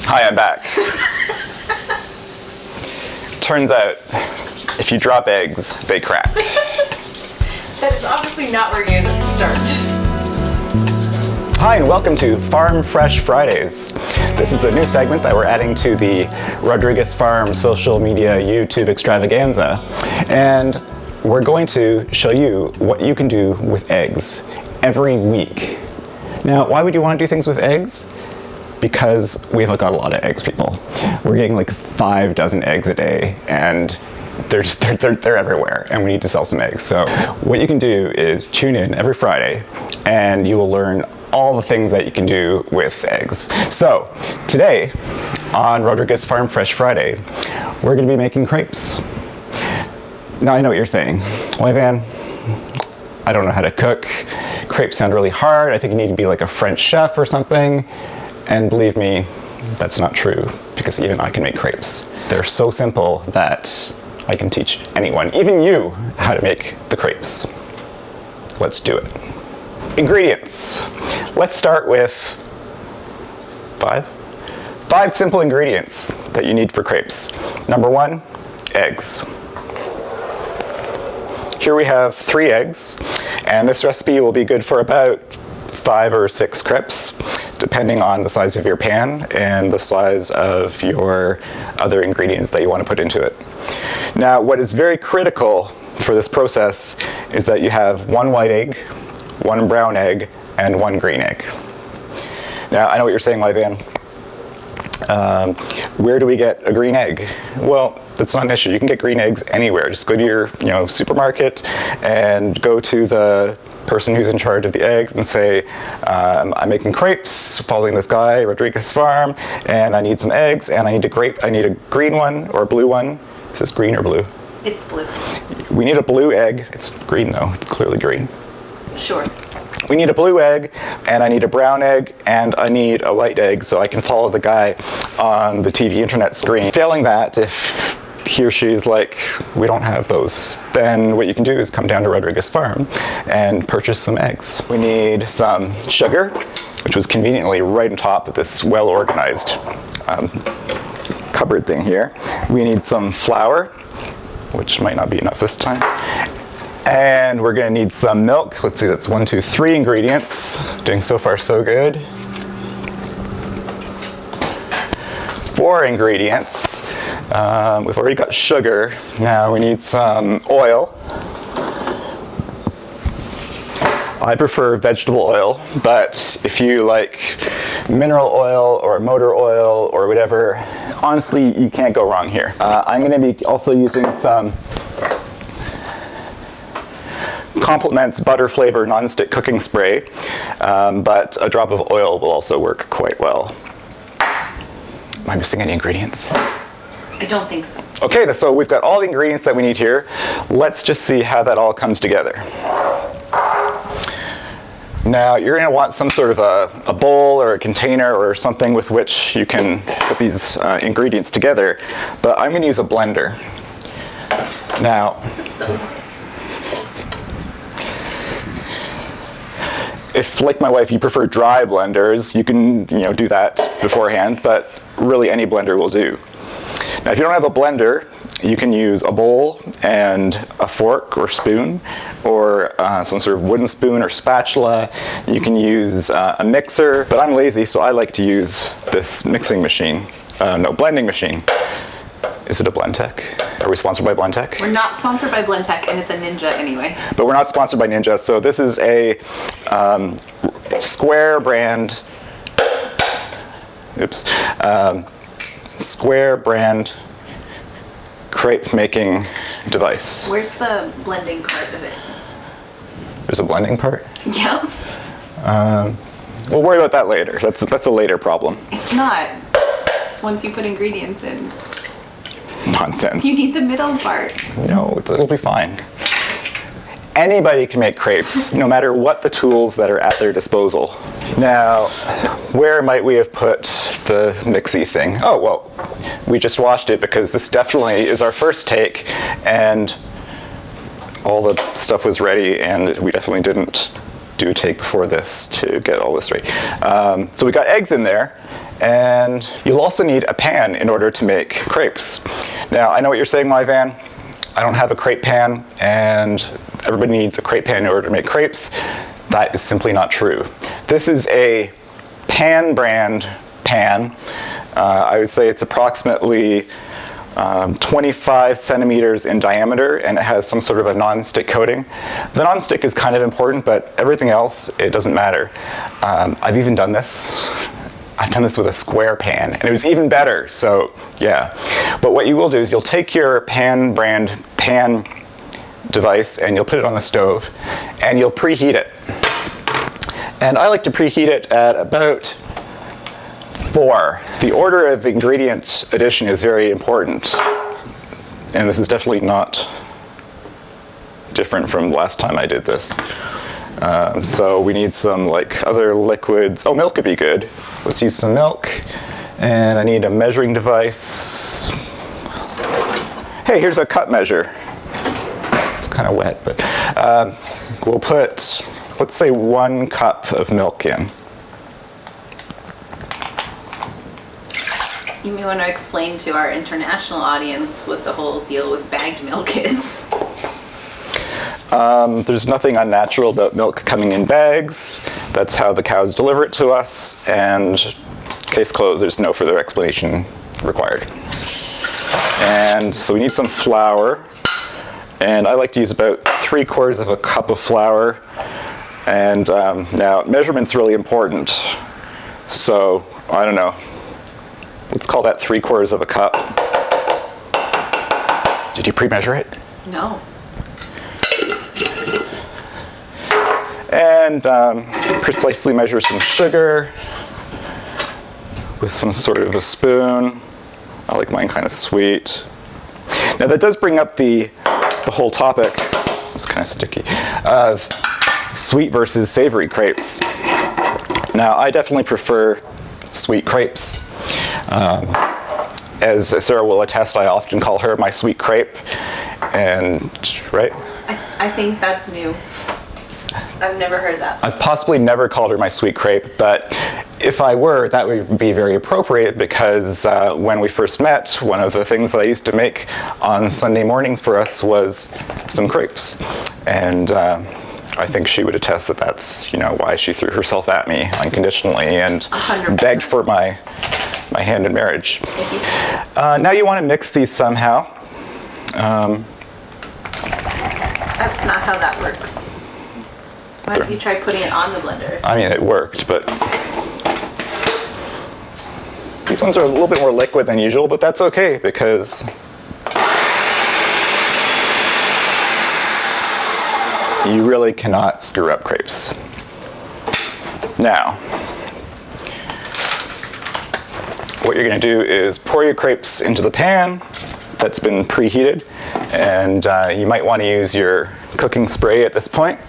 Hi, I'm back. Turns out, if you drop eggs, they crack. That's obviously not where you're going to start. Hi, and welcome to Farm Fresh Fridays. This is a new segment that we're adding to the Rodriguez Farm social media YouTube extravaganza. And we're going to show you what you can do with eggs every week. Now, why would you want to do things with eggs? Because we've got a lot of eggs, people. We're getting like 5 dozen eggs a day, and they're everywhere, and we need to sell some eggs. So what you can do is tune in every Friday, and you will learn all the things that you can do with eggs. So today, on Rodriguez Farm Fresh Friday, we're going to be making crepes. Now I know what you're saying. Why, Van? I don't know how to cook. Crepes sound really hard. I think you need to be like a French chef or something. And believe me, that's not true, because even I can make crepes. They're so simple that I can teach anyone, even you, how to make the crepes. Let's do it. Ingredients. Let's start with five simple ingredients that you need for crepes. Number 1, eggs. Here we have 3 eggs, and this recipe will be good for about 5 or 6 crepes, depending on the size of your pan and the size of your other ingredients that you want to put into it. Now, what is very critical for this process is that you have 1 white egg, 1 brown egg, and 1 green egg. Now, I know what you're saying, Lyvan. Where do we get a green egg? Well, that's not an issue. You can get green eggs anywhere. Just go to your supermarket and go to the person who's in charge of the eggs and say, I'm making crepes following this guy, Rodriguez Farm, and I need some eggs, and I need a green one or a blue one. Is this green or blue? It's blue. We need a blue egg. It's green though, it's clearly green. Sure. We need a blue egg, and I need a brown egg, and I need a white egg so I can follow the guy on the TV internet screen. Failing that, if he or she is like, we don't have those, then what you can do is come down to Rodriguez Farm and purchase some eggs. We need some sugar, which was conveniently right on top of this well-organized cupboard thing here. We need some flour, which might not be enough this time. And we're going to need some milk. Let's see, that's 1, 2, 3 ingredients. Doing so far so good. 4 ingredients. We've already got sugar. Now we need some oil. I prefer vegetable oil, but if you like mineral oil or motor oil or whatever, honestly, you can't go wrong here. I'm going to be also using some Compliments butter flavor nonstick cooking spray, but a drop of oil will also work quite well. Am I missing any ingredients? I don't think so. Okay, so we've got all the ingredients that we need here. Let's just see how that all comes together. Now, you're going to want some sort of a bowl or a container or something with which you can put these ingredients together, but I'm going to use a blender. Now, if, like my wife, you prefer dry blenders, you can do that beforehand, but really any blender will do. Now, if you don't have a blender, you can use a bowl and a fork or spoon, or some sort of wooden spoon or spatula. You can use a mixer, but I'm lazy, so I like to use this blending machine. Is it a Blendtec? Are we sponsored by Blendtec? We're not sponsored by Blendtec, and it's a Ninja anyway. But we're not sponsored by Ninja, so this is a Square brand. Square brand crepe making device. Where's the blending part of it? There's a blending part? Yep. We'll worry about that later. That's a later problem. It's not. Once you put ingredients in. Nonsense. You need the middle part. No, it'll be fine. Anybody can make crepes, no matter what the tools that are at their disposal. Now, where might we have put the mixy thing? Oh, well, we just washed it because this definitely is our first take, and all the stuff was ready, and we definitely didn't do a take before this to get all this ready. So we got eggs in there, And you'll also need a pan in order to make crepes. Now, I know what you're saying, my van. I don't have a crepe pan, and everybody needs a crepe pan in order to make crepes. That is simply not true. This is a Pan brand pan. I would say it's approximately 25 centimeters in diameter, and it has some sort of a non-stick coating. The non-stick is kind of important, but everything else, it doesn't matter. I've even done this. I've done this with a square pan, and it was even better, so yeah. But what you will do is you'll take your Pan brand pan device and you'll put it on the stove, and you'll preheat it. And I like to preheat it at about 4. The order of ingredient addition is very important, and this is definitely not different from last time I did this. So we need some like other liquids. Oh, milk would be good. Let's use some milk. And I need a measuring device. Hey, here's a cup measure. It's kind of wet, but we'll put, let's say, 1 cup of milk in. You may want to explain to our international audience what the whole deal with bagged milk is. There's nothing unnatural about milk coming in bags. That's how the cows deliver it to us, and case closed, there's no further explanation required. And so we need some flour, and I like to use about 3/4 of a cup of flour. And now measurement's really important, so I don't know, let's call that 3/4 of a cup. Did you pre-measure it? No. And precisely measure some sugar with some sort of a spoon. I like mine kind of sweet. Now that does bring up the whole topic, it's kind of sticky, of sweet versus savory crepes. Now I definitely prefer sweet crepes. As Sarah will attest, I often call her my sweet crepe, and right? I think that's new. I've never heard that. I've possibly never called her my sweet crepe, but if I were, that would be very appropriate, because when we first met, one of the things that I used to make on Sunday mornings for us was some crepes. And I think she would attest that that's, you know, why she threw herself at me unconditionally and 100%. begged for my hand in marriage. Now you want to mix these somehow. That's not how that works. Why don't you try putting it on the blender? I mean, it worked, but these ones are a little bit more liquid than usual, but that's okay, because you really cannot screw up crepes. Now, what you're going to do is pour your crepes into the pan that's been preheated, and you might want to use your cooking spray at this point.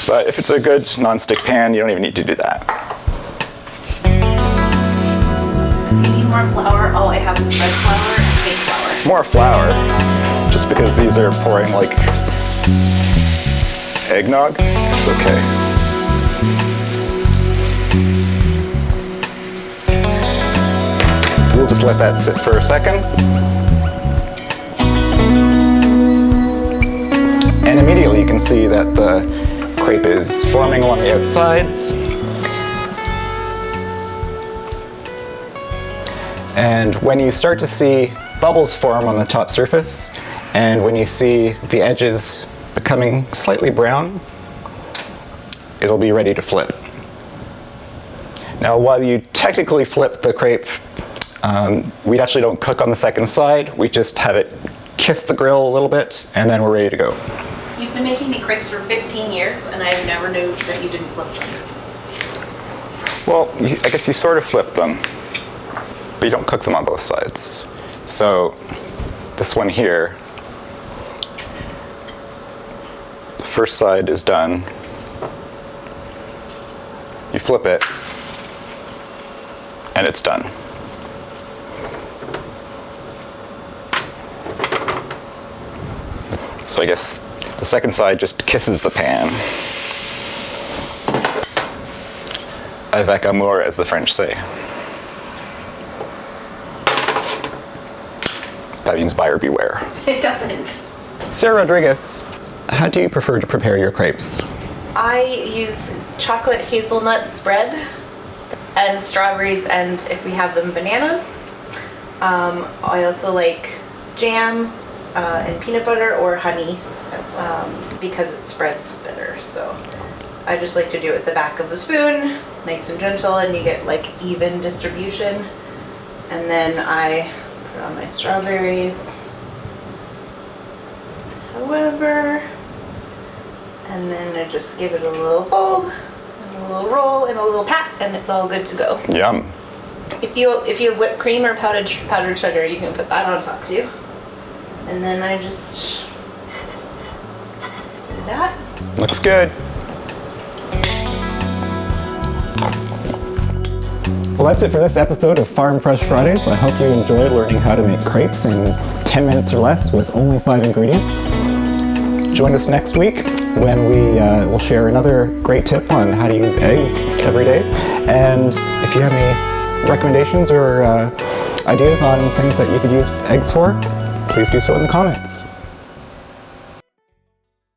But if it's a good non-stick pan, you don't even need to do that. If you need more flour, all I have is red flour and fake flour. More flour, just because these are pouring like eggnog, it's okay. We'll just let that sit for a second. And immediately you can see that the crepe is forming along the outsides. And when you start to see bubbles form on the top surface, and when you see the edges becoming slightly brown, it'll be ready to flip. Now, while you technically flip the crepe, we actually don't cook on the second side. We just have it kiss the grill a little bit, and then we're ready to go. You've been making me crepes for 15 years, and I never knew that you didn't flip them. Well, I guess you sort of flip them, but you don't cook them on both sides. So this one here, the first side is done. You flip it, and it's done. So I guess the second side just kisses the pan. avec amour, as the French say. That means buyer beware. It doesn't. Sarah Rodriguez, how do you prefer to prepare your crepes? I use chocolate hazelnut spread and strawberries, and if we have them, bananas. I also like jam and peanut butter or honey as well, because it spreads better. So I just like to do it at the back of the spoon, nice and gentle, and you get like even distribution. And then I put on my strawberries, however, and then I just give it a little fold, and a little roll, and a little pat, and it's all good to go. Yum. If you have whipped cream or powdered sugar, you can put that on top too. And then I just do that. Looks good. Well, that's it for this episode of Farm Fresh Fridays. I hope you enjoyed learning how to make crepes in 10 minutes or less with only 5 ingredients. Join us next week when we will share another great tip on how to use eggs every day. And if you have any recommendations or ideas on things that you could use eggs for, please do so in the comments.